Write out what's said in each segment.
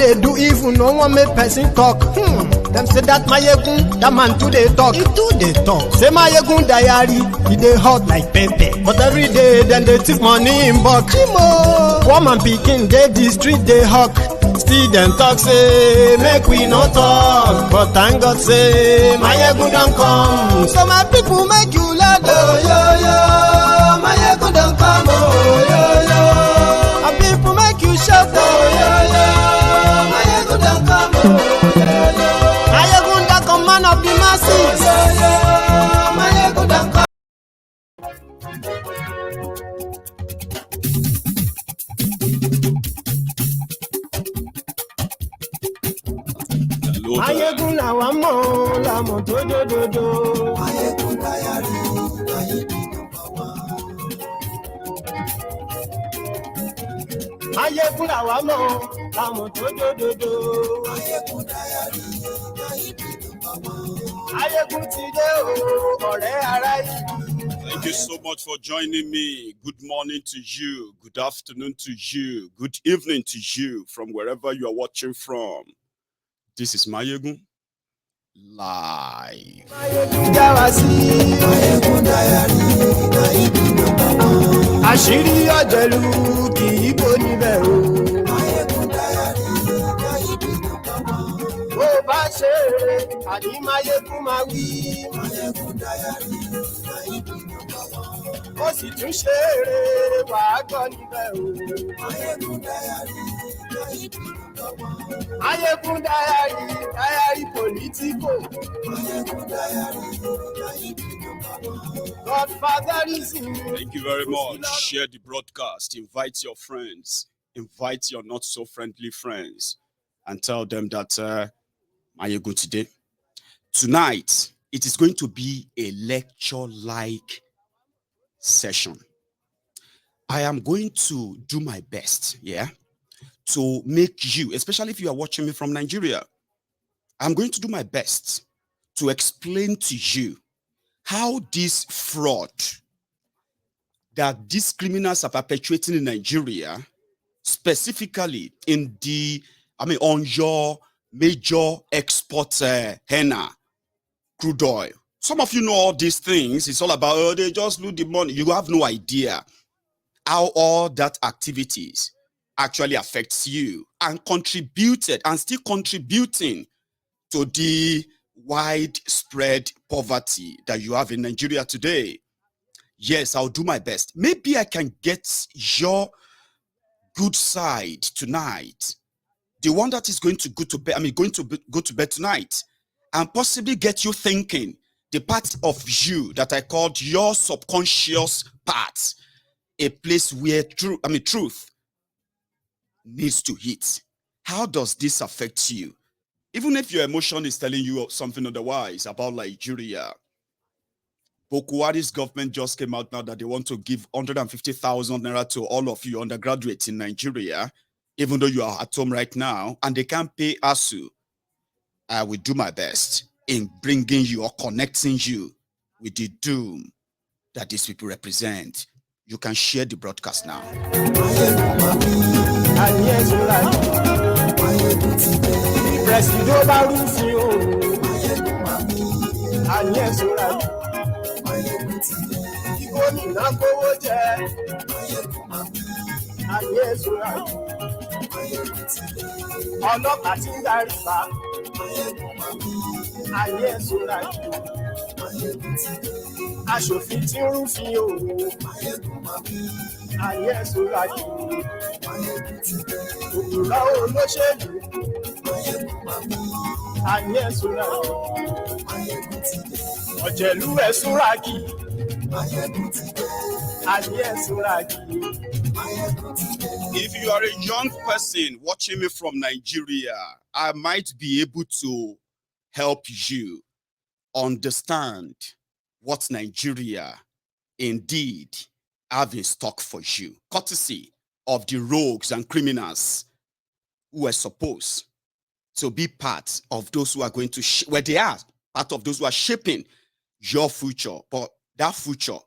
they do even no one make person talk. Them say that Mayegun, that man too they talk. He too they talk. Say Mayegun diary, he they hot like pepper. But every day then they take money in bulk. Woman picking they the street they hawk. Still them talk say make we no talk. But thank God say Mayegun don't come. So my people make you laugh. Oh yo yo, Mayegun don't come. Oh yo yo, my people make you shout. Oh yo yo, Mayegun don't come. Oh yo yo, Mayegun don't come, man of the masses. Oh yo yo, Mayegun don't come. Mayegun làwa mọ̀ làmọ̀ tó dòdòdò. Mayegun diary, Mayegun number one. Mayegun làwa mọ̀ làmọ̀ tó dòdòdò. Mayegun diary, Mayegun number one. Mayegun ti dé o, ọ̀rẹ́ ara yìí. Thank you so much for joining me. Good morning to you, good afternoon to you, good evening to you from wherever you are watching from. This is Mayegun live. Mayegun jáwa sí. Mayegun diary, Mayegun number one. Àṣírí ọ̀jẹ̀lú kì í bò níbẹ̀ o. Mayegun diary, Mayegun number one. Bó bá ṣe eré, àní Mayegun máa wí. Mayegun diary, Mayegun number one. Ó sì tún ṣe eré, wàá gbọ́ níbẹ̀ o. Mayegun diary, Mayegun number one. Mayegun diary, diary political. Mayegun diary, Mayegun number one. Godfatherism. Thank you very much. Share the broadcast. Invite your friends. Invite your not so friendly friends, and tell them that Mayegun today. Tonight, it is going to be a lecture-like session. I am going to do my best, to make you, especially if you are watching me from Nigeria, I'm going to do my best to explain to you how this fraud that these criminals are perpetuating in Nigeria, specifically on your major export henna, crude oil. Some of you know all these things. It's all about, they just lose the money. You have no idea how all that activities actually affects you and contributed and still contributing to the widespread poverty that you have in Nigeria today. Yes, I'll do my best. Maybe I can get your good side tonight. The one that is going to go to bed, go to bed tonight, and possibly get you thinking the part of you that I called your subconscious part, a place where truth needs to hit. How does this affect you? Even if your emotion is telling you something otherwise about Nigeria. Buhari's government just came out now that they want to give 150,000 naira to all of you undergraduates in Nigeria, even though you are at home right now, and they can't pay ASU. I will do my best in bringing you or connecting you with the doom that these people represent. You can share the broadcast now. Ọlọ́pàá tí ń darí pa ayé ìṣúra yìí, aṣòfin tí ń rúfin òwò ayé ìṣúra yìí, òwúrọ̀ olóṣèlú ayé ìṣúra yìí, ọ̀jẹ̀lú ẹ̀ṣúra yìí ayé ìṣúra yìí. If you are a young person watching me from Nigeria, I might be able to help you understand what Nigeria indeed have in stock for you, courtesy of the rogues and criminals who are supposed to be part of those who are going to, where they are, part of those who are shaping your future. But that future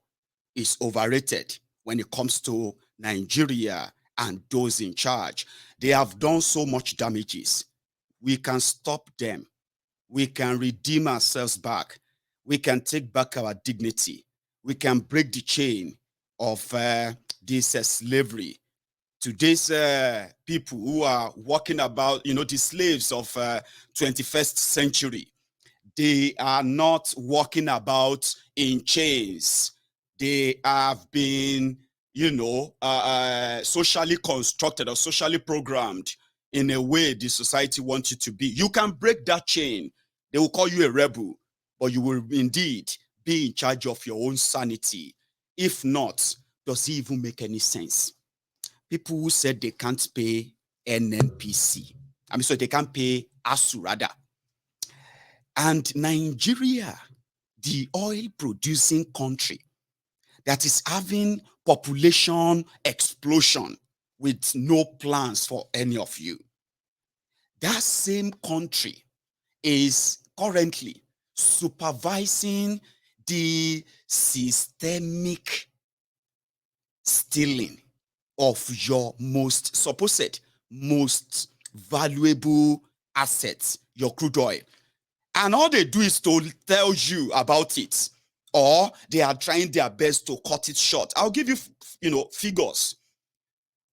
is overrated when it comes to Nigeria and those in charge. They have done so much damages. We can stop them. We can redeem ourselves back. We can take back our dignity. We can break the chain of this slavery. Today's people who are walking about, the slaves of 21st century, they are not walking about in chains. They have been, socially constructed or socially programmed in a way the society wants you to be. You can break that chain. They will call you a rebel, but you will indeed be in charge of your own sanity. If not, does it even make any sense? People who said they can't pay NNPC, so they can't pay ASU rather. And Nigeria, the oil-producing country that is having population explosion with no plans for any of you. That same country is currently supervising the systemic stealing of your supposed most valuable assets, your crude oil. And all they do is to tell you about it, or they are trying their best to cut it short. I'll give you, figures.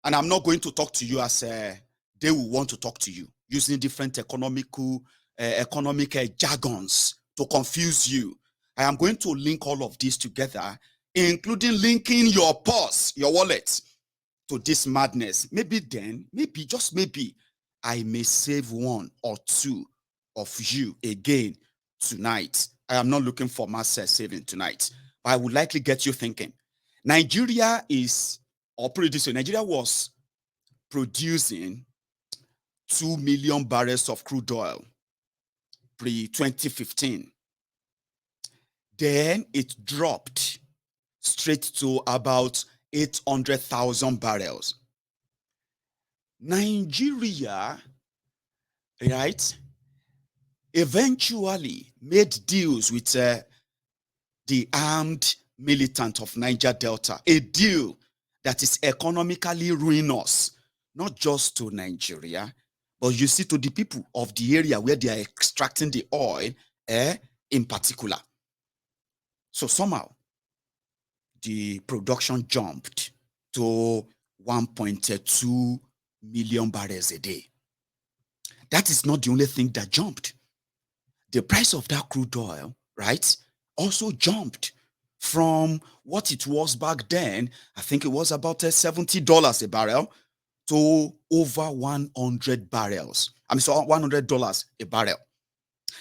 And I'm not going to talk to you as they will want to talk to you, using different economic jargons to confuse you. I am going to link all of this together, including linking your purse, your wallet, to this madness. Maybe then, just maybe, I may save one or two of you again tonight. I am not looking for mass saving tonight, but I would likely get you thinking. Nigeria was producing 2 million barrels of crude oil pre-2015. Then it dropped straight to about 800,000 barrels. Nigeria, right, eventually made deals with the armed militant of Niger Delta, a deal that is economically ruinous, not just to Nigeria, but you see to the people of the area where they are extracting the oil in particular. So somehow, the production jumped to 1.2 million barrels a day. That is not the only thing that jumped. The price of that crude oil, right, also jumped from what it was back then. I think it was about $70 a barrel to over $100 $100 a barrel.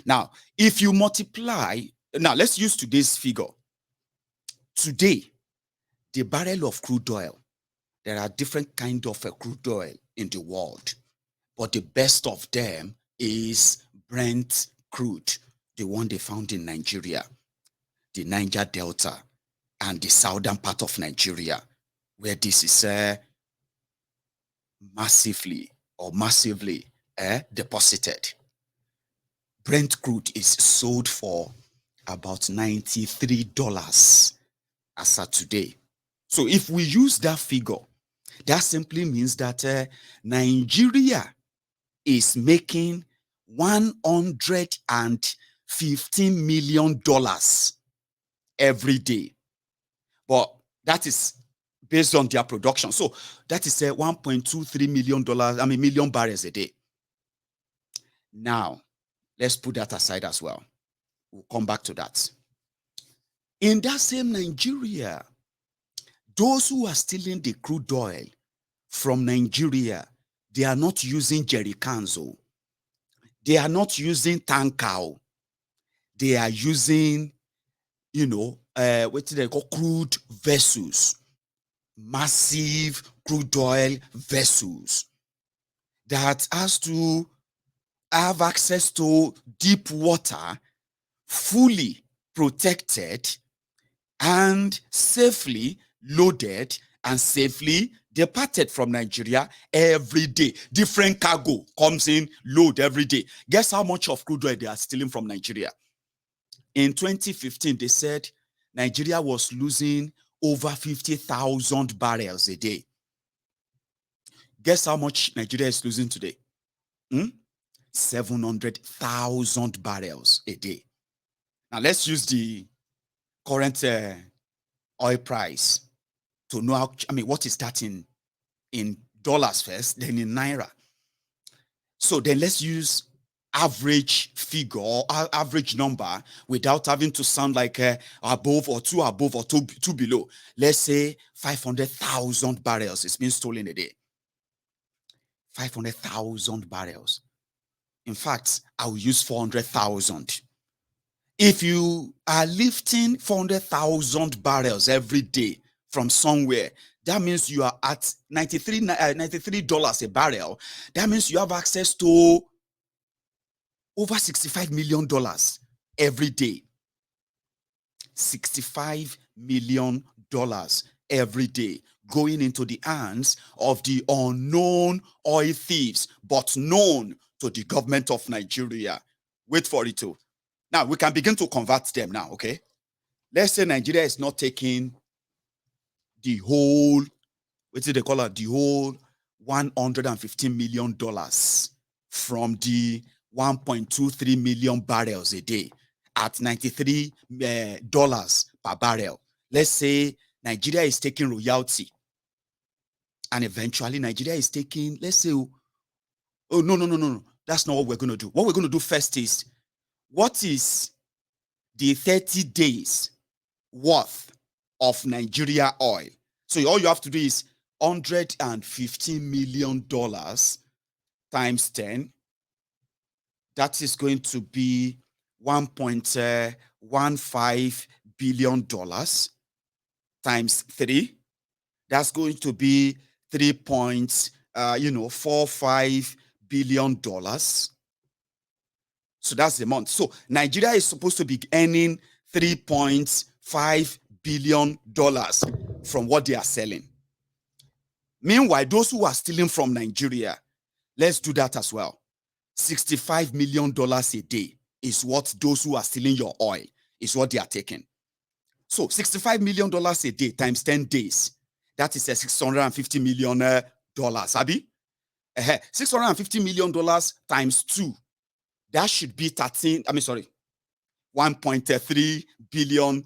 Now, if you multiply, now let's use today's figure. Today, the barrel of crude oil, there are different kinds of crude oil in the world, but the best of them is Brent crude, the one they found in Nigeria, the Niger Delta, and the southern part of Nigeria, where this is massively deposited. Brent crude is sold for about $93 as of today. So if we use that figure, that simply means that Nigeria is making $115 million every day. But that is based on their production. So that is $1.23 million barrels a day. Now, let's put that aside as well. We'll come back to that. In that same Nigeria, those who are stealing the crude oil from Nigeria, they are not using jerry cans. They are not using tanker. They are using, what they call crude vessels, massive crude oil vessels that has to have access to deep water, fully protected and safely loaded and safely departed from Nigeria every day. Different cargo comes in, load every day. Guess how much of crude oil they are stealing from Nigeria? In 2015, they said Nigeria was losing over 50,000 barrels a day. Guess how much Nigeria is losing today? 700,000 barrels a day. Now let's use the current oil price to know how, what is that in dollars first, then in naira. So then let's use average figure or average number without having to sound like above or two below. Let's say 500,000 barrels is being stolen a day. 500,000 barrels. In fact, I will use 400,000. If you are lifting 400,000 barrels every day from somewhere, that means you are at $93 a barrel. That means you have access to over $65 million every day. $65 million every day going into the hands of the unknown oil thieves, but known to the government of Nigeria. Wait for it too. Now, we can begin to convert them now, okay? Let's say Nigeria is not taking the whole, what do they call it? The whole $115 million from the 1.23 million barrels a day at $93 per barrel. Let's say Nigeria is taking royalty. And eventually Nigeria is taking, let's say, oh, no. That's not what we're going to do. What we're going to do first is, what is the 30 days worth of Nigeria oil? So all you have to do is $115 million times 10. That is going to be $1.15 billion times 3. That's going to be $3.45 billion. So that's the month. So Nigeria is supposed to be earning $3.5 billion from what they are selling. Meanwhile, those who are stealing from Nigeria, let's do that as well. $65 million a day is what those who are stealing your oil is what they are taking. So $65 million a day times 10 days, that is $650 million. Abi? $650 million times 2. That should be $1.3 billion.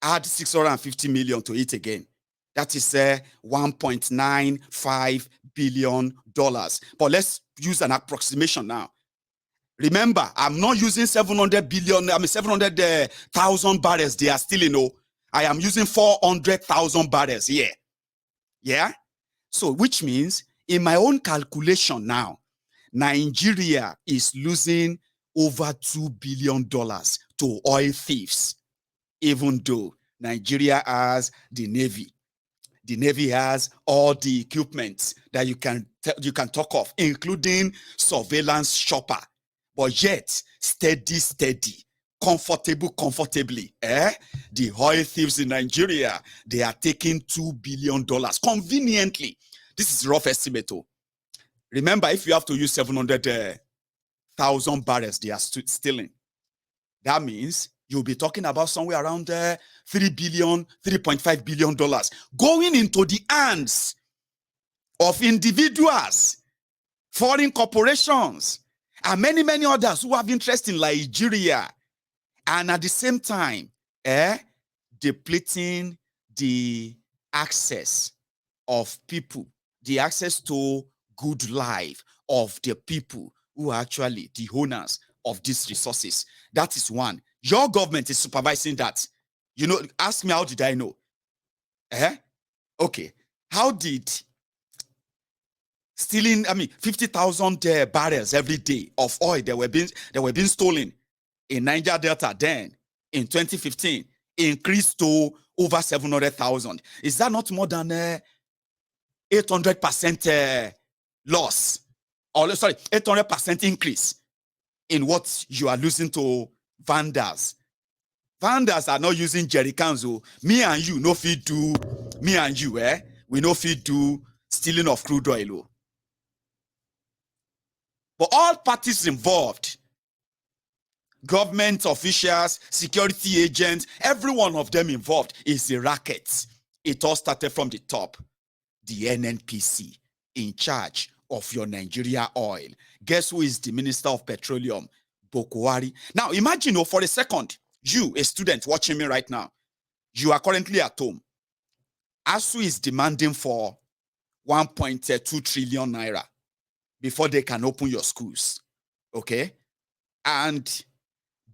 Add 650 million to it again. That is $1.95 billion. But let's use an approximation now. Remember, I'm not using 700,000 barrels they are stealing. No, I am using 400,000 barrels here. Yeah? So, which means, in my own calculation now, Nigeria is losing over $2 billion to oil thieves, even though Nigeria has the Navy. The Navy has all the equipment that you can talk of, including surveillance chopper. But yet, steady, comfortably, the oil thieves in Nigeria, they are taking $2 billion conveniently. This is rough estimate. Remember, if you have to use 700,000 barrels they are stealing, that means you'll be talking about somewhere around $3.5 billion going into the hands of individuals, foreign corporations, and many others who have interest in Nigeria, and at the same time, depleting the access of people, the access to good life of the people who are actually the owners of these resources. That is one. Your government is supervising that. Ask me, how did I know? Okay. How did stealing, 50,000 barrels every day of oil that were being stolen in Niger Delta then in 2015 increased to over 700,000? Is that not more than 800% loss? Or 800% increase in what you are losing to vandals. Vandals are not using jerry cans. Me and you no fit do. Me and you, we no fit do stealing of crude oil. But all parties involved, government officials, security agents, every one of them involved is a racket. It all started from the top, the NNPC. in charge of your Nigeria oil? Guess who is the Minister of Petroleum? Bokwari. Now, imagine, for a second, you, a student watching me right now, you are currently at home. ASU is demanding for 1.2 trillion naira before they can open your schools. Okay? And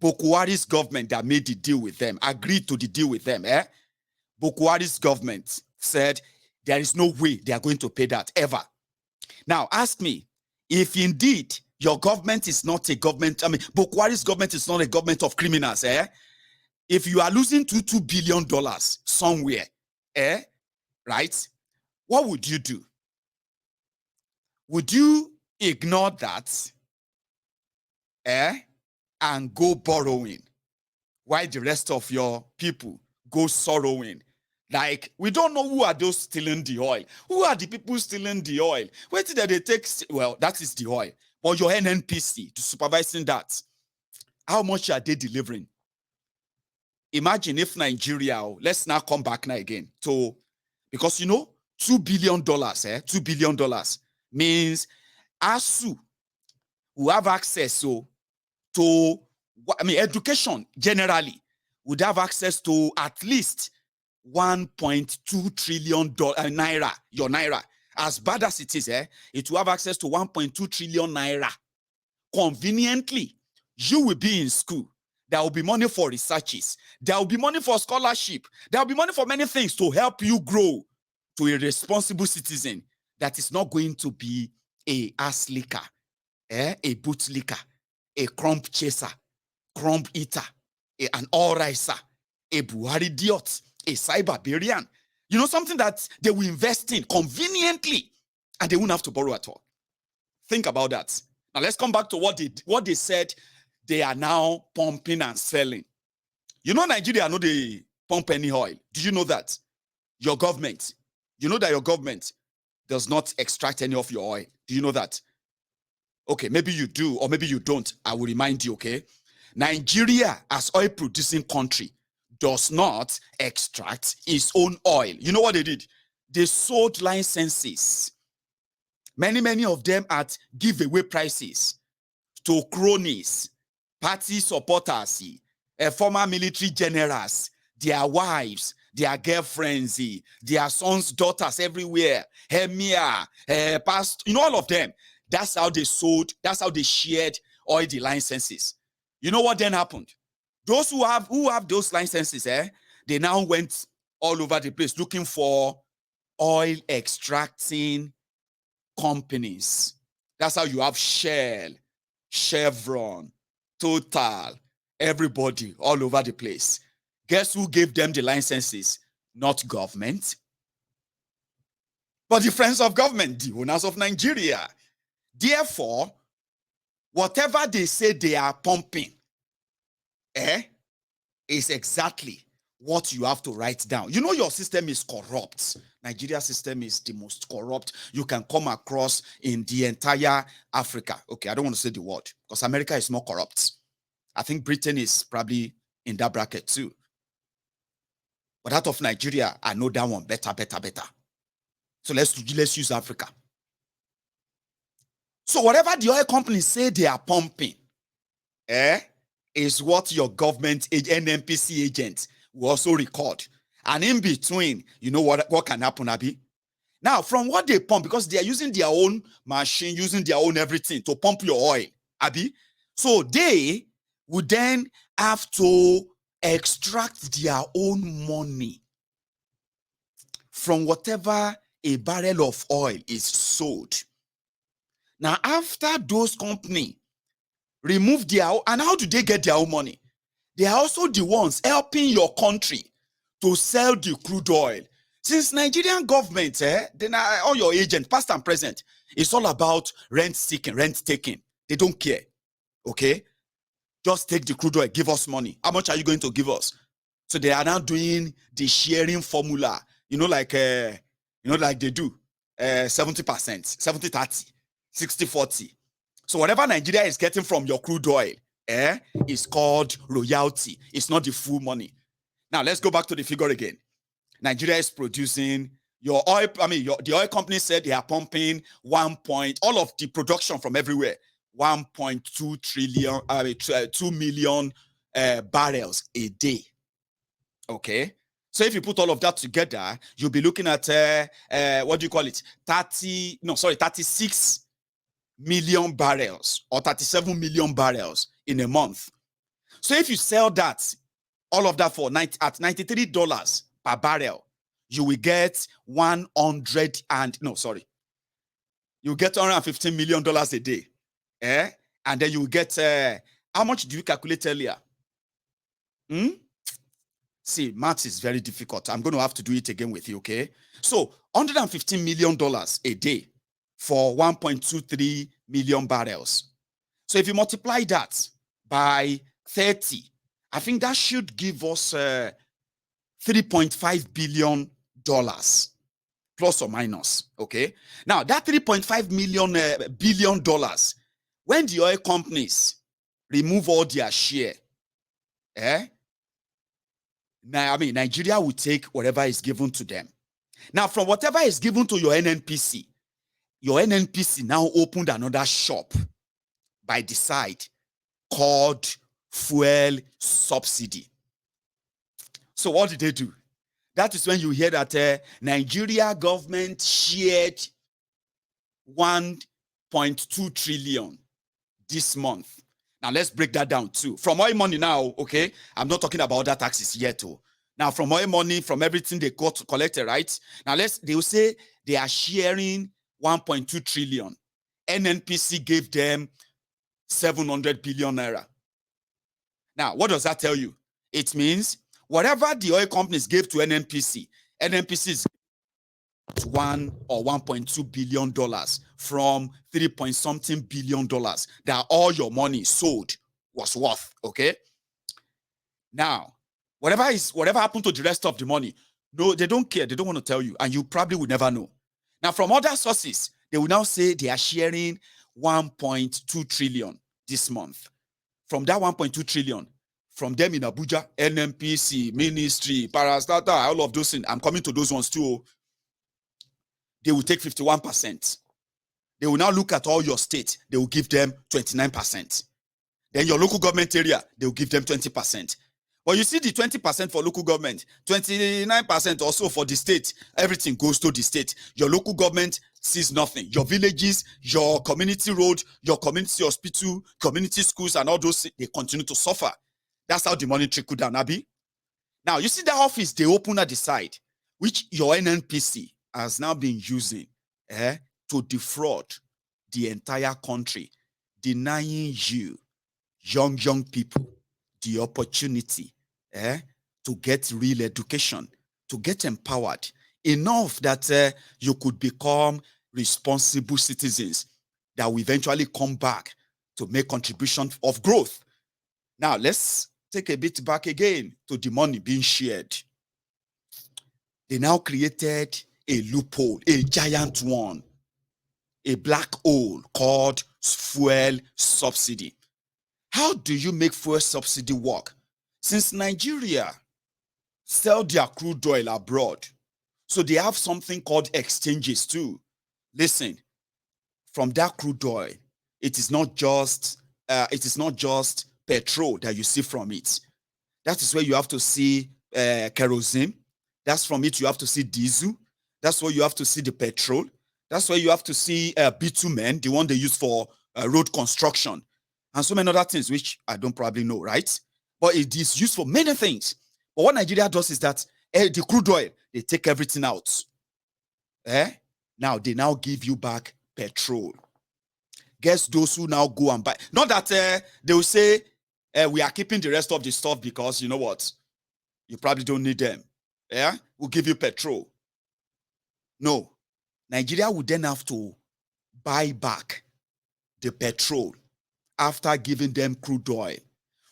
Bokwari's government that made the deal with them, agreed to the deal with them, Bokwari's government said there is no way they are going to pay that ever. Now, ask me, if indeed your government is not a government, Bokwari's government is not a government of criminals, if you are losing $2 billion somewhere, right, what would you do? Would you ignore that, and go borrowing while the rest of your people go sorrowing? Like, we don't know who are those stealing the oil. Who are the people stealing the oil? Wait till they take, well, that is the oil. But your NNPC to supervising that, how much are they delivering? Imagine if Nigeria, let's now come back now again to, because $2 billion, $2 billion means ASU will have access to, education generally would have access to at least 1.2 trillion naira, your naira. As bad as it is, it will have access to 1.2 trillion naira. Conveniently, you will be in school. There will be money for researches. There will be money for scholarship. There will be money for many things to help you grow to a responsible citizen that is not going to be a ass licker, a boot licker, a crumb chaser, crumb eater, an all-ricer, a Buhari idiot, a cyberbarian. Something that they will invest in conveniently and they won't have to borrow at all. Think about that. Now let's come back to what they said they are now pumping and selling. Nigeria know they pump any oil. Do you know that? Your government, that your government does not extract any of your oil. Do you know that? Okay, maybe you do or maybe you don't. I will remind you, okay? Nigeria, as oil producing country, does not extract its own oil. You know what they did? They sold licenses, many of them at giveaway prices, to cronies, party supporters, former military generals, their wives, their girlfriends, their sons, daughters everywhere, emir, past, all of them. That's how they sold, that's how they shared all the licenses. You know what then happened? Those who have those licenses, they now went all over the place looking for oil extracting companies. That's how you have Shell, Chevron, Total, everybody all over the place. Guess who gave them the licenses? Not government, but the friends of government, the owners of Nigeria. Therefore, whatever they say they are pumping, is exactly what you have to write down. Your system is corrupt. Nigeria's system is the most corrupt you can come across in the entire Africa. Okay, I don't want to say the word because America is more corrupt. I think Britain is probably in that bracket too. But out of Nigeria, I know that one better. So let's use Africa. So whatever the oil companies say they are pumping, is what your government NNPC agent will also record. And in between, you know what can happen, Abi? Now, from what they pump, because they are using their own machine, using their own everything to pump your oil, Abi. So they would then have to extract their own money from whatever a barrel of oil is sold. Now, after those companies remove their own, and how do they get their own money? They are also the ones helping your country to sell the crude oil. Since Nigerian government, then all your agents, past and present, it's all about rent taking. They don't care. Okay? Just take the crude oil, give us money. How much are you going to give us? So they are now doing the sharing formula, like they do 70%, 70-30, 60-40. So whatever Nigeria is getting from your crude oil, is called royalty. It's not the full money. Now let's go back to the figure again. Nigeria is producing Your oil, the oil company said they are pumping all of the production from everywhere, 1.2 trillion, 2 million barrels a day. Okay. So if you put all of that together, you'll be looking at, 36 million barrels or 37 million barrels in a month. So if you sell that, all of that for at $93 per barrel, you will get $115 million a day. And then you will get, how much do you calculate earlier? See, math is very difficult. I'm going to have to do it again with you, okay? So $115 million a day for 1.23 million barrels. So if you multiply that by 30, I think that should give us $3.5 billion plus or minus, okay? Now, that $3.5 billion, when the oil companies remove all their share, Nigeria will take whatever is given to them. Now, from whatever is given to your NNPC now opened another shop by the side called Fuel Subsidy. So what did they do? That is when you hear that Nigeria government shared 1.2 trillion this month. Now, let's break that down too. From oil money now, okay? I'm not talking about other taxes yet. Now, from oil money, from everything they got collected, right? Now, they will say they are sharing 1.2 trillion. NNPC gave them 700 billion naira. Now, what does that tell you? It means whatever the oil companies gave to NNPC is 1 or $1.2 billion from $3-something billion that all your money sold was worth, okay? Now, whatever happened to the rest of the money, no, they don't care. They don't want to tell you, and you probably would never know. Now, from other sources, they will now say they are sharing 1.2 trillion this month. From that 1.2 trillion, from them in Abuja, NNPC, ministry, parastatal, all of those things, I'm coming to those ones too. They will take 51%. They will now look at all your state. They will give them 29%. Then your local government area, they will give them 20%. But you see the 20% for local government, 29% also for the state, everything goes to the state. Your local government sees nothing. Your villages, your community road, your community hospital, community schools, and all those, they continue to suffer. That's how the money trickle down, Abi. Now, you see that office they open at the side, which your NNPC has now been using to defraud the entire country, denying you, young people, the opportunity to get real education, to get empowered, enough that you could become responsible citizens that will eventually come back to make contribution of growth. Now, let's take a bit back again to the money being shared. They now created a loophole, a giant one, a black hole called fuel subsidy. How do you make fuel subsidy work? Since Nigeria sell their crude oil abroad, so they have something called exchanges too. Listen, from that crude oil, it is not just petrol that you see from it. That is where you have to see kerosene. That's from it you have to see diesel. That's where you have to see the petrol. That's where you have to see bitumen, the one they use for road construction, and so many other things which I don't probably know, right? But it is used for many things. But what Nigeria does is that the crude oil, they take everything out. Now they now give you back petrol. Guess those who now go and buy. Not that they will say we are keeping the rest of the stuff because you know what? You probably don't need them. We'll give you petrol. No. Nigeria would then have to buy back the petrol after giving them crude oil.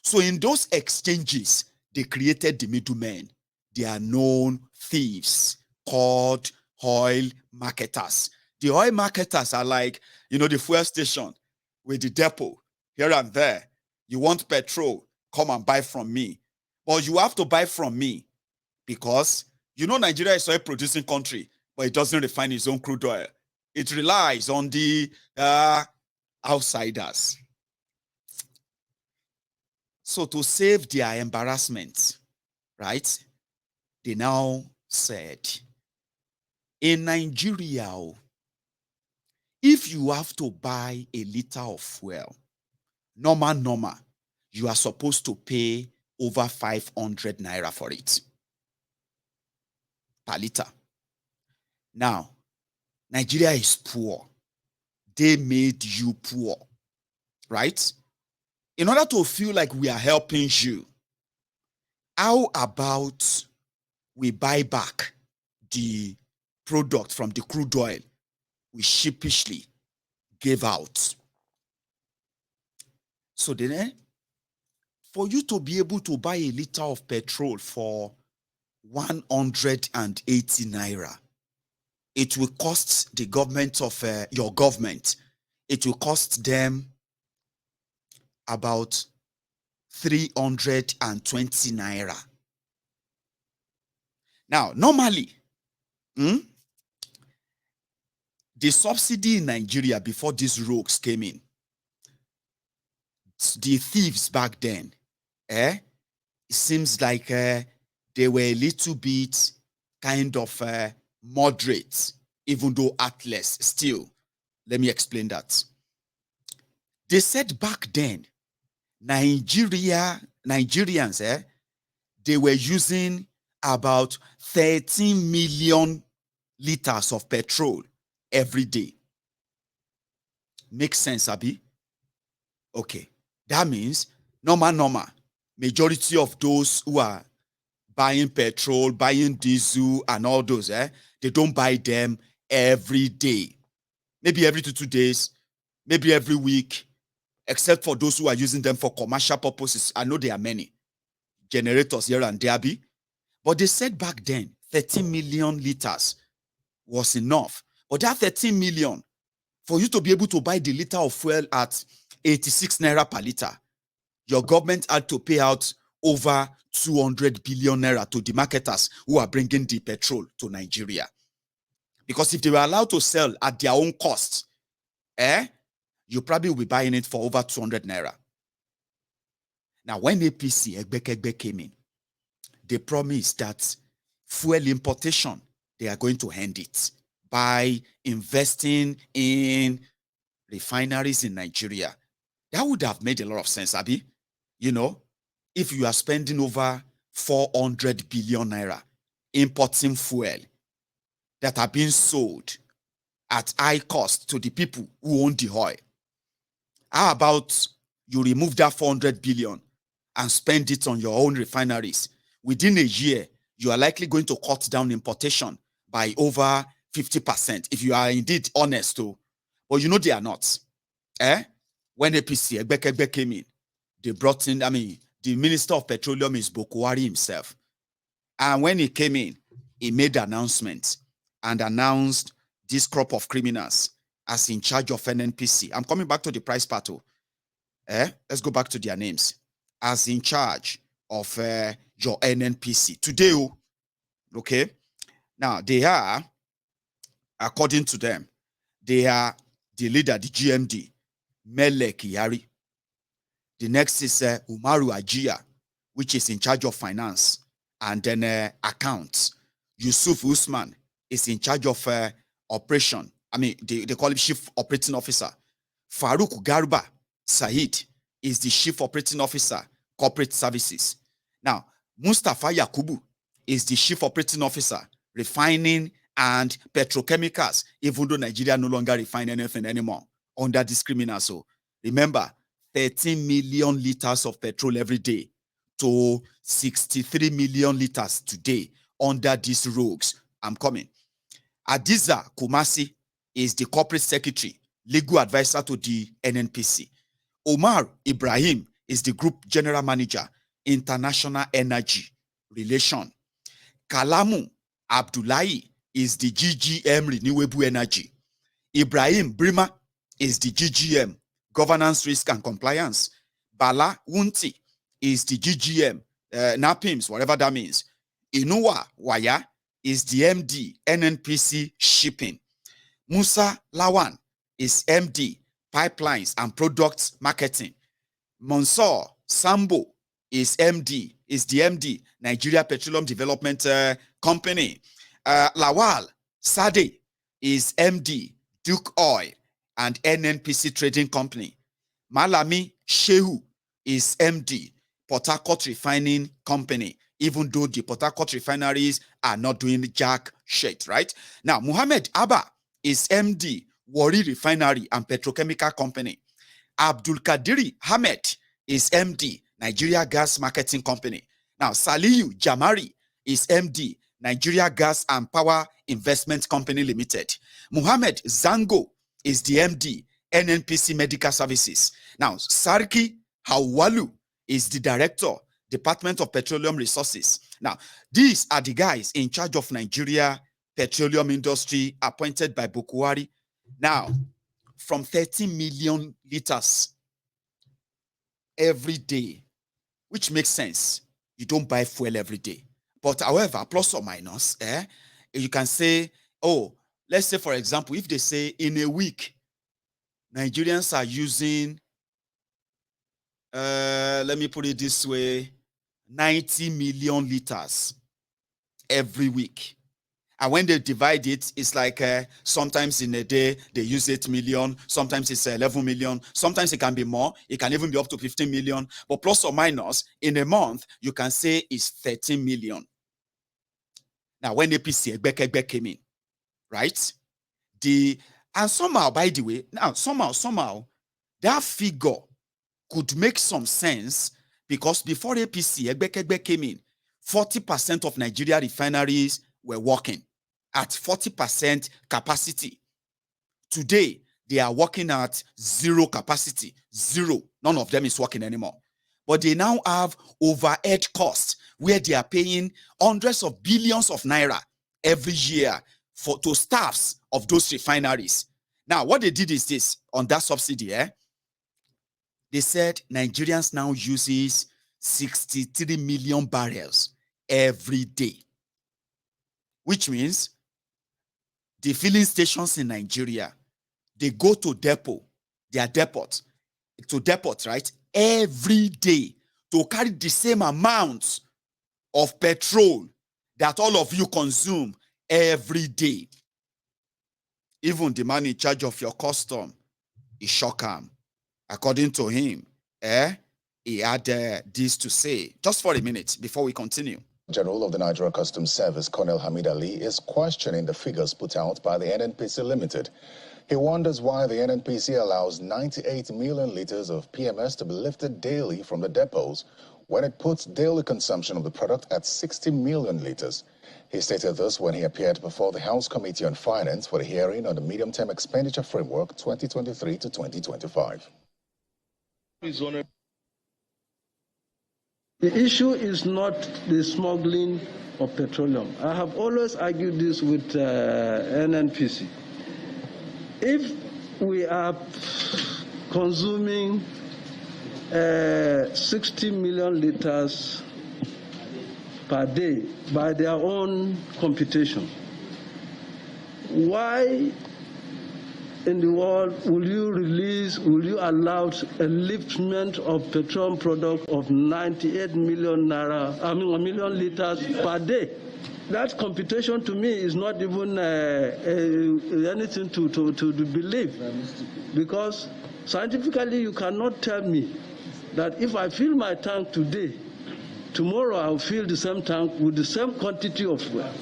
So in those exchanges, they created the middlemen. They are known thieves called oil marketers. The oil marketers are like, the fuel station with the depot here and there. You want petrol, come and buy from me. But you have to buy from me because Nigeria is a oil producing country. but it doesn't refine its own crude oil. It relies on the outsiders. So to save their embarrassment, right, they now said, in Nigeria, if you have to buy a liter of fuel, normal, you are supposed to pay over 500 naira for it per liter. Now, Nigeria is poor. They made you poor, right? In order to feel like we are helping you, how about we buy back the product from the crude oil we sheepishly gave out? So then, for you to be able to buy a liter of petrol for 180 naira, it will cost the government of your government, it will cost them about 320 naira. Now, normally, the subsidy in Nigeria before these rogues came in, the thieves back then, it seems like they were a little bit kind of moderate, even though heartless still. Let me explain that. They said back then, Nigerians, they were using about 13 million liters of petrol every day. Makes sense, Abi? Okay. That means normal. Majority of those who are buying petrol, buying diesel, and all those, they don't buy them every day. Maybe every 2 days, maybe every week, except for those who are using them for commercial purposes. I know there are many generators here and there, but they said back then 13 million liters was enough. But that 13 million, for you to be able to buy the liter of fuel at 86 naira per liter, your government had to pay out over 200 billion naira to the marketers who are bringing the petrol to Nigeria. Because if they were allowed to sell at their own cost, you probably will be buying it for over 200 naira. Now, when APC, Egbekegbe, came in, they promised that fuel importation, they are going to end it by investing in refineries in Nigeria. That would have made a lot of sense, Abi. You know, if you are spending over 400 billion naira importing fuel that are being sold at high cost to the people who own the oil, how about you remove that 400 billion and spend it on your own refineries? Within a year, you are likely going to cut down importation by over 50%, if you are indeed honest. But you know they are not. When APC, Egbekegbe, came in, they brought in, the Minister of Petroleum is Bokwari himself. And when he came in, he made announcements and announced this crop of criminals as in charge of NNPC. I'm coming back to the price battle. Let's go back to their names. As in charge of your NNPC. Today, okay? Now, they are, according to them, they are the leader, the GMD, Mele Kyari. The next is Umaru Ajia, which is in charge of finance and then accounts. Yusuf Usman is in charge of operation. They call him Chief Operating Officer. Farouk Garba Said is the Chief Operating Officer, Corporate Services. Now, Mustafa Yakubu is the Chief Operating Officer, Refining and Petrochemicals, even though Nigeria no longer refine anything anymore under this criminal. So remember, 13 million liters of petrol every day to 63 million liters today under these rogues. I'm coming. Adiza Kumasi is the corporate secretary, legal advisor to the NNPC. Omar Ibrahim is the group general manager, international energy relation. Kalamu Abdullahi is the GGM renewable energy. Ibrahim Brima is the GGM governance, risk and compliance. Bala Wunti is the GGM NAPIMS, whatever that means. Inuwa Waya is the MD, NNPC Shipping. Musa Lawan is MD, Pipelines and Products Marketing. Mansour Sambo is the MD, Nigeria Petroleum Development Company. Lawal Sade is MD, Duke Oil and NNPC Trading Company. Malami Shehu is MD, Port Harcourt Refining Company, even though the Port Harcourt refineries are not doing jack shit, right? Now, Muhammad Abba is MD, Warri Refinery and Petrochemical Company. Abdul Kadiri Hamed is MD, Nigeria Gas Marketing Company. Now, Saliu Jamari is MD, Nigeria Gas and Power Investment Company Limited. Muhammad Zango is the MD, NNPC Medical Services. Now, Sarki Hawalu is the Director, Department of Petroleum Resources. Now, these are the guys in charge of Nigeria petroleum industry appointed by Bukwari. Now, from 30 million liters every day, which makes sense. You don't buy fuel every day. But however, plus or minus, you can say, oh, let's say, for example, if they say in a week, Nigerians are using, let me put it this way, 90 million liters every week. And when they divide it, it's like sometimes in a day, they use 8 million. Sometimes it's 11 million. Sometimes it can be more. It can even be up to 15 million. But plus or minus, in a month, you can say it's 13 million. Now, when APC Egbeke came in, right? And somehow, by the way, now, somehow, that figure could make some sense because before APC Egbeke came in, 40% of Nigeria refineries were working at 40% capacity. Today, they are working at zero capacity. Zero. None of them is working anymore. But they now have overhead costs where they are paying hundreds of billions of naira every year to staffs of those refineries. Now, what they did is this on that subsidy. They said Nigerians now uses 63 million barrels every day, which means the filling stations in Nigeria, they go to depot, right, every day to carry the same amount of petrol that all of you consume every day. Even the man in charge of your custom is shocked. According to him, he had this to say. Just for a minute before we continue. General of the Nigeria Customs Service, Colonel Hamid Ali, is questioning the figures put out by the NNPC Limited. He wonders why the NNPC allows 98 million liters of PMS to be lifted daily from the depots when it puts daily consumption of the product at 60 million liters. He stated this when he appeared before the House Committee on Finance for the hearing on the Medium-Term Expenditure Framework 2023 to 2025. The issue is not the smuggling of petroleum. I have always argued this with NNPC. If we are consuming 60 million liters per day by their own computation, why in the world will you allow a liftment of petroleum product of 98 million million liters per day? That computation to me is not even anything to believe, because scientifically you cannot tell me that if I fill my tank today, tomorrow I'll fill the same tank with the same quantity of fuel.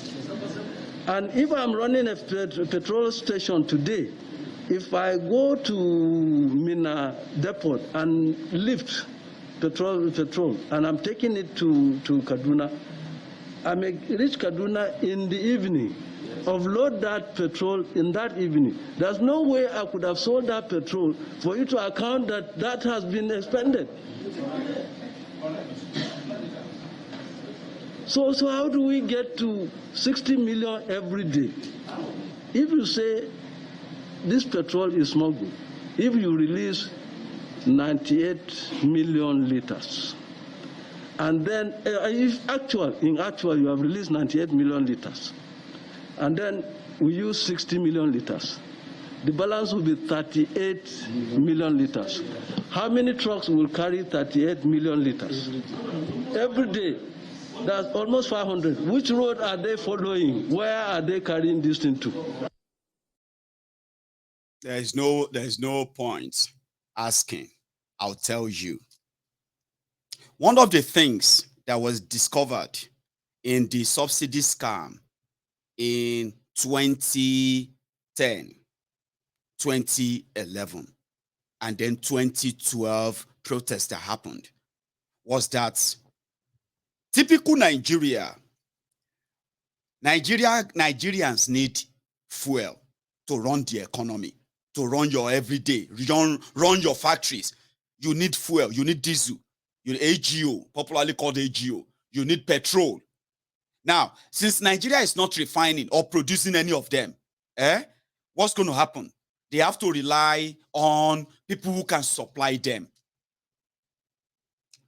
And if I'm running a petrol station today, if I go to Mina Depot and lift petrol, and I'm taking it to Kaduna, I may reach Kaduna in the evening, offload that petrol in that evening. There's no way I could have sold that petrol for you to account that that has been expended. So how do we get to 60 million every day? If you say this petrol is smuggled, if you release 98 million liters, and then in actual you have released 98 million liters, and then we use 60 million liters. The balance will be 38 million liters. How many trucks will carry 38 million liters? Every day. That's almost 500. Which road are they following? Where are they carrying this thing to? There is no point asking. I'll tell you. One of the things that was discovered in the subsidy scam in 2010, 2011, and then 2012 protests that happened was that typical Nigerians need fuel to run the economy, to run your everyday, run your factories. You need fuel, you need diesel, you need AGO, popularly called AGO. You need petrol. Now, since Nigeria is not refining or producing any of them, what's going to happen? They have to rely on people who can supply them.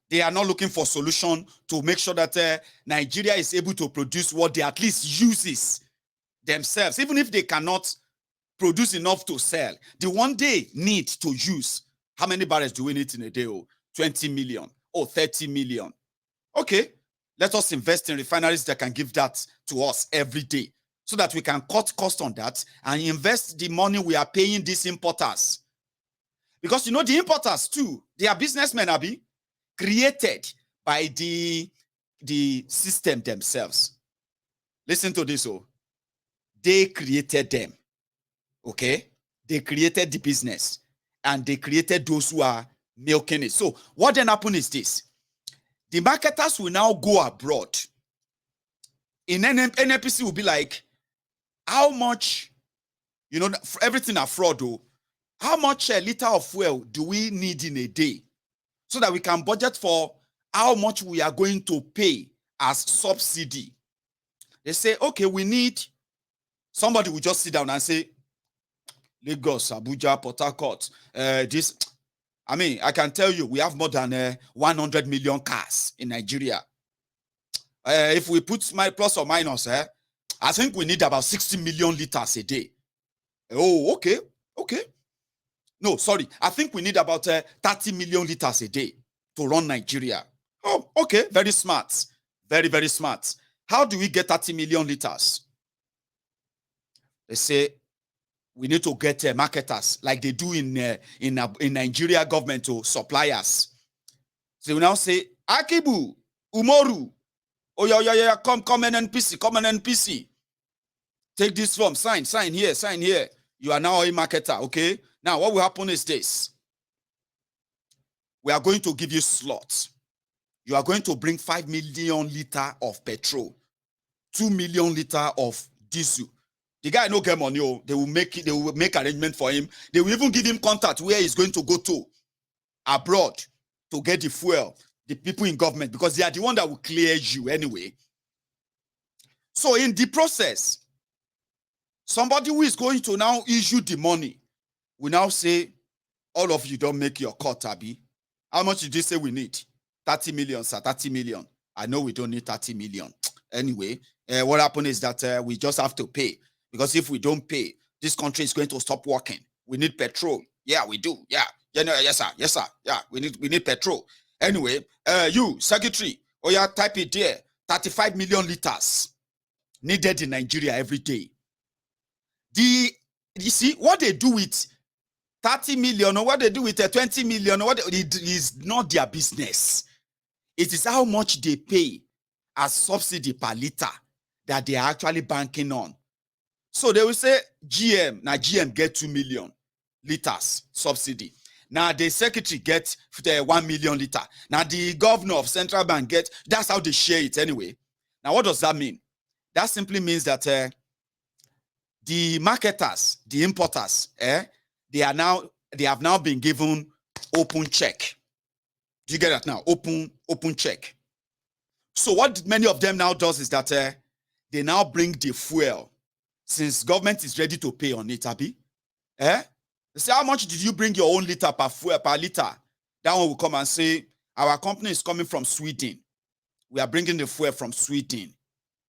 They are not looking for solution to make sure that Nigeria is able to produce what they at least uses themselves, even if they cannot produce enough to sell. The one they need to use, how many barrels do we need in a day? 20 million or 30 million. Okay, let us invest in refineries that can give that to us every day so that we can cut cost on that and invest the money we are paying these importers. Because the importers too, they are businessmen, Abi, created by the system themselves. Listen to this, they created them. Okay, they created the business and they created those who are milking it. So what then happened is this: the marketers will now go abroad. In NNPC will be like, how much, everything are fraud, how much a liter of fuel do we need in a day so that we can budget for how much we are going to pay as subsidy? They say, okay, we need, somebody will just sit down and say, Lagos, Abuja, Port Harcourt, I can tell you, we have more than 100 million cars in Nigeria. If we put my plus or minus, I think we need about 60 million liters a day. Oh, okay. No, sorry. I think we need about 30 million liters a day to run Nigeria. Oh, okay. Very smart. Very, very smart. How do we get 30 million liters? They say, we need to get marketers like they do in Nigeria government to suppliers. So we now say, Akibu, Umoru, oh yeah, come NNPC. Take this form, sign here. You are now a marketer, okay? Now what will happen is this. We are going to give you slots. You are going to bring 5 million liters of petrol, 2 million liters of diesel. The guy no get money. They will make arrangement for him. They will even give him contact where he's going to go to abroad to get the fuel, the people in government, because they are the one that will clear you anyway. So in the process, somebody who is going to now issue the money will now say, all of you don't make your cut, Abi. How much did you say we need? 30 million, sir, 30 million. I know we don't need 30 million. Anyway, what happened is that we just have to pay. Because if we don't pay, this country is going to stop working. We need petrol. Yeah, we do. Yeah. Yes, sir. Yeah, we need petrol. Anyway, you, secretary, type it there. 35 million liters needed in Nigeria every day. You see, what they do with 30 million or what they do with 20 million, it is not their business. It is how much they pay as subsidy per liter that they are actually banking on. So they will say, GM get 2 million liters subsidy. Now the secretary gets 1 million liter. Now the governor of central bank gets, that's how they share it anyway. Now what does that mean? That simply means that the marketers, the importers, they have now been given open check. Do you get that now? Open check. So what many of them now does is that they now bring the fuel. Since government is ready to pay on it, Abi, they say, how much did you bring your own liter per liter? That one will come and say, our company is coming from Sweden. We are bringing the fuel from Sweden.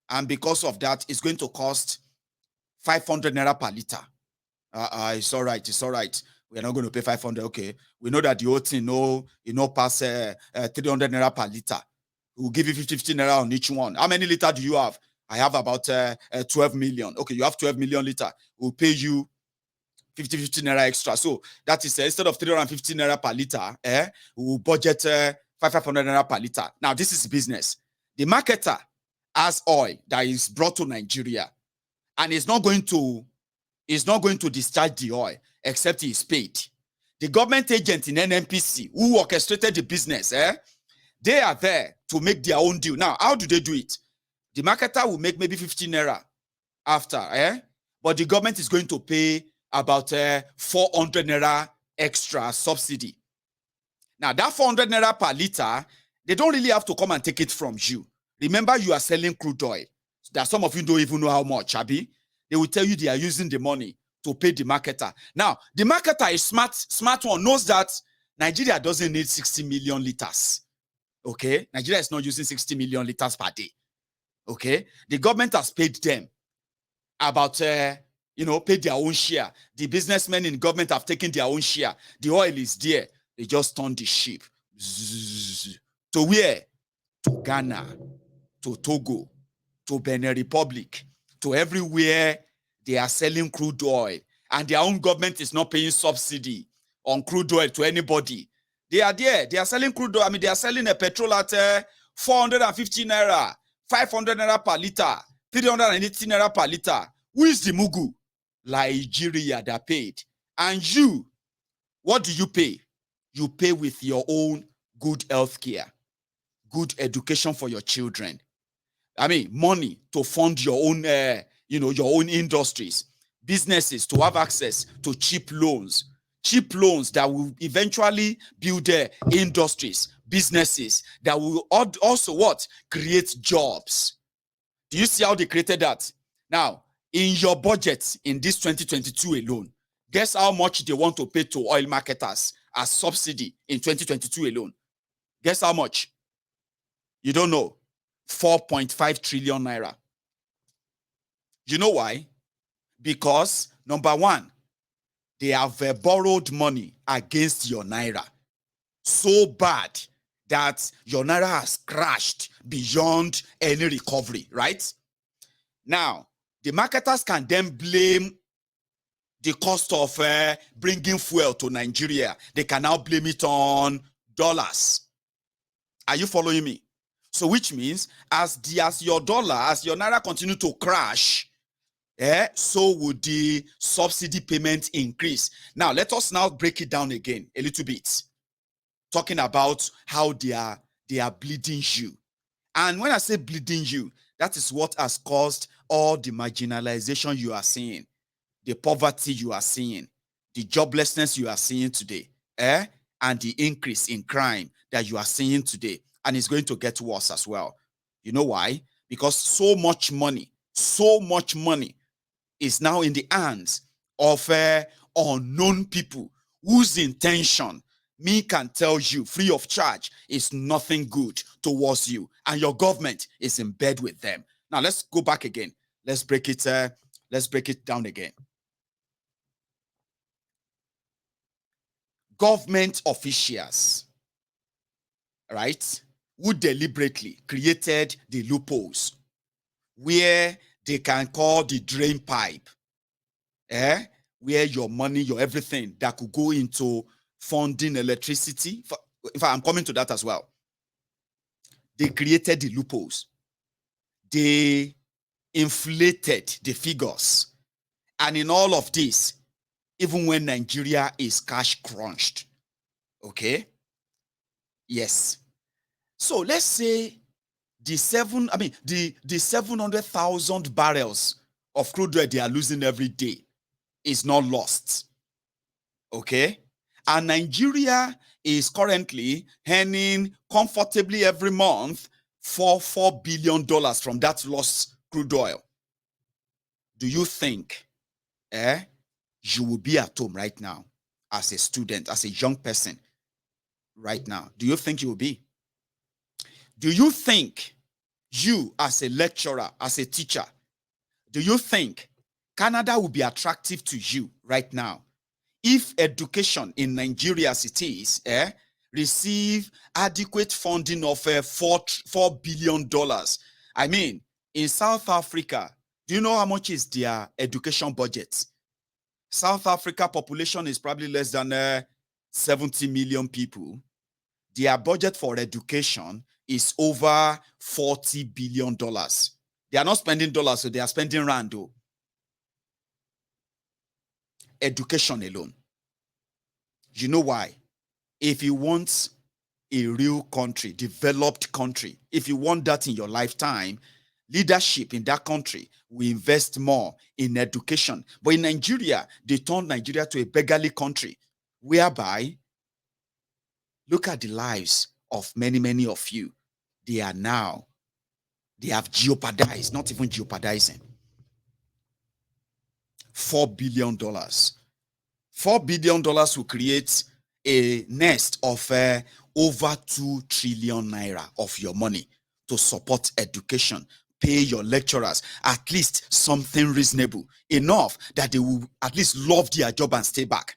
And because of that, it's going to cost 500 naira per liter. It's all right. It's all right. We're not going to pay 500. Okay. We know that the whole thing, pass 300 naira per liter. We'll give you 50 naira on each one. How many liter do you have? I have about 12 million. Okay, you have 12 million liter. We'll pay you 50 naira extra. So that is instead of 350 naira per liter, we'll budget 500 naira per liter. Now, this is business. The marketer has oil that is brought to Nigeria, and is not going to discharge the oil except he is paid. The government agent in NNPC who orchestrated the business, they are there to make their own deal. Now, how do they do it? The marketer will make maybe 15 naira after, but the government is going to pay about 400 naira extra subsidy. Now, that 400 naira per liter, they don't really have to come and take it from you. Remember, you are selling crude oil. That some of you don't even know how much, Abi. They will tell you they are using the money to pay the marketer. Now, the marketer is smart one, knows that Nigeria doesn't need 60 million liters. Okay? Nigeria is not using 60 million liters per day. Okay? The government has paid them about, paid their own share. The businessmen in government have taken their own share. The oil is there. They just turn the ship. To where? To Ghana, to Togo, to Benin Republic, to everywhere they are selling crude oil. And their own government is not paying subsidy on crude oil to anybody. They are there. They are selling crude oil. I mean, they are selling a petrol at 450 naira, 500 naira per liter, 380 naira per liter. Who is the Mugu? Nigeria that paid. And you, what do you pay? You pay with your own good health care, good education for your children. I mean, money to fund your own, your own industries, businesses to have access to cheap loans that will eventually build industries, businesses that will also what? Create jobs. Do you see how they created that? Now, in your budget in this 2022 alone, guess how much they want to pay to oil marketers as subsidy in 2022 alone? Guess how much? You don't know. 4.5 trillion naira. You know why? Because, number one, they have borrowed money against your naira. So bad that your naira has crashed beyond any recovery, right? Now, the marketers can then blame the cost of bringing fuel to Nigeria. They can now blame it on dollars. Are you following me? So which means as your naira continue to crash, so would the subsidy payment increase. Now, let us now break it down again a little bit, talking about how they are bleeding you. And when I say bleeding you, that is what has caused all the marginalization you are seeing, the poverty you are seeing, the joblessness you are seeing today, and the increase in crime that you are seeing today. And it's going to get worse as well. You know why? Because so much money is now in the hands of unknown people whose intention, me can tell you free of charge, is nothing good towards you. And your government is in bed with them. Now let's go back again. Let's break it down again. Government officials, right, who deliberately created the loopholes where they can call the drain pipe, where your money, your everything that could go into funding electricity. In fact, I'm coming to that as well. They created the loopholes. They inflated the figures. And in all of this, even when Nigeria is cash crunched, okay? Yes. So let's say the 700,000 barrels of crude oil they are losing every day is not lost. Okay? And Nigeria is currently earning comfortably every month $4 billion from that lost crude oil. Do you think you will be at home right now as a student, as a young person right now? Do you think you will be? Do you think you as a lecturer, as a teacher, do you think Canada will be attractive to you right now if education in Nigeria as it is receive adequate funding of $4 billion. I mean, in South Africa, do you know how much is their education budget? South Africa population is probably less than 70 million people. Their budget for education is over $40 billion. They are not spending dollars, so they are spending rand. Though. Education alone. You know why? If you want a real country, developed country, if you want that in your lifetime, leadership in that country will invest more in education. But in Nigeria, they turned Nigeria to a beggarly country, whereby, look at the lives of many, many of you. They have jeopardized, not even jeopardizing. $4 billion. $4 billion will create a nest of over 2 trillion naira of your money to support education, pay your lecturers at least something reasonable, enough that they will at least love their job and stay back.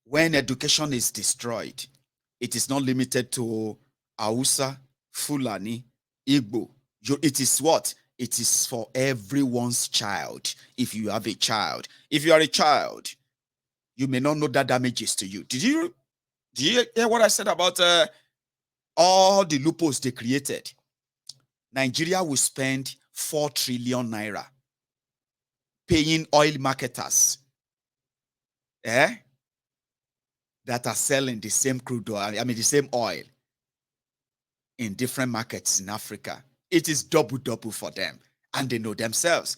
When education is destroyed, it is not limited to Hausa, Fulani, Igbo. It is what? It is for everyone's child. If you have a child, if you are a child, you may not know that damage is to you. Did you hear what I said about all the loopholes they created? Nigeria will spend 4 trillion naira paying oil marketers that are selling the same crude oil, the same oil in different markets in Africa. It is double for them, and they know themselves.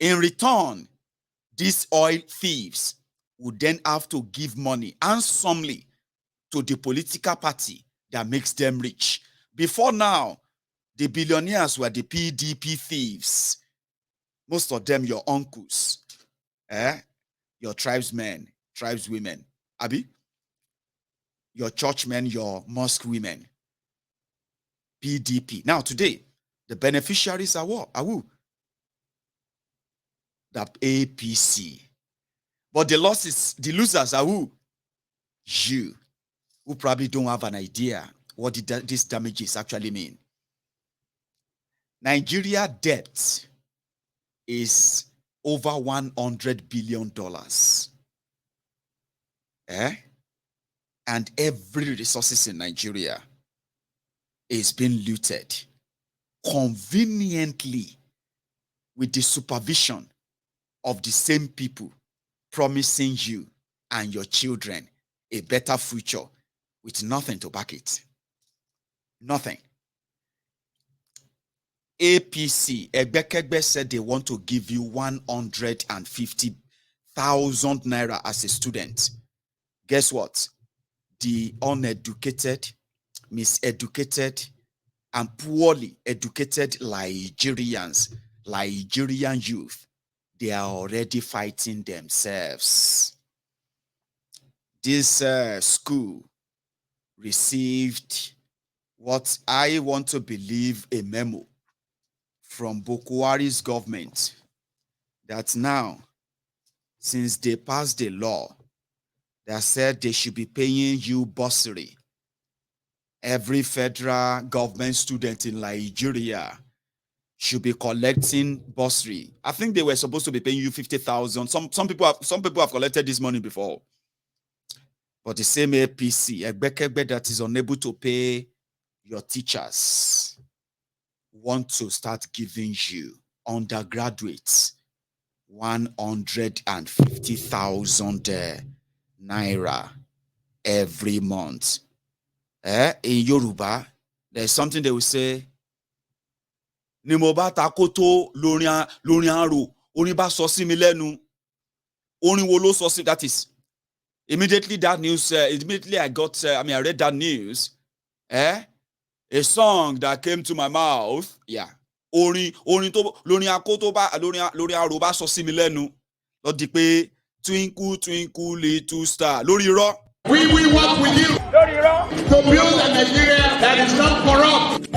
In return, these oil thieves would then have to give money handsomely to the political party that makes them rich. Before now, the billionaires were the PDP thieves. Most of them your uncles, your tribesmen, tribeswomen, Abi, your churchmen, your mosque women, PDP. Now today, the beneficiaries are what? Are who? The APC. But the losers are who? You, who probably don't have an idea what these damages actually mean. Nigeria debt is over $100 billion. And every resources in Nigeria is being looted conveniently with the supervision of the same people promising you and your children a better future with nothing to back it. Nothing. APC, Egbekegbe said they want to give you 150,000 naira as a student. Guess what? The uneducated, miseducated, and poorly educated Nigerian youth, they are already fighting themselves. This school received what I want to believe a memo from Bokwari's government that now, since they passed the law that said they should be paying you bursary, every federal government student in Nigeria should be collecting bursary. I think they were supposed to be paying you 50,000. Some people have collected this money before. But the same APC, Egbekegbe, that is unable to pay your teachers, want to start giving you undergraduates 150,000 naira every month. In Yoruba, there's something they will say, Nimoba takoto lorian ro, oniba sosi milenu, oni wolo sosi. That is immediately that news. Immediately I read that news. A song that came to my mouth. Yeah. Oni to lorian koto ba lorian ro ba sosi milenu. Lord dipe twinkle twinkle little star. Lori ro. We will work with you to build a Nigeria that is not corrupt.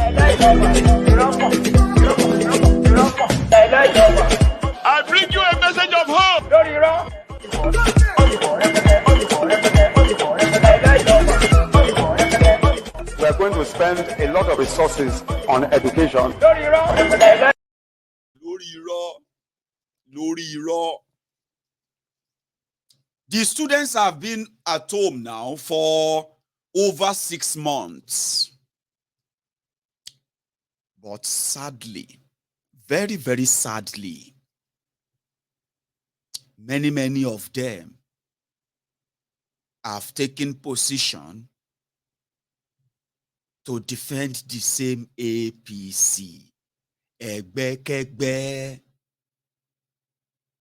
We are going to spend a lot of resources on education. Lórí irọ́. The students have been at home now for over 6 months. But sadly, very, very sadly, many of them have taken position to defend the same APC. Ẹgbẹ́kẹ́gbẹ́.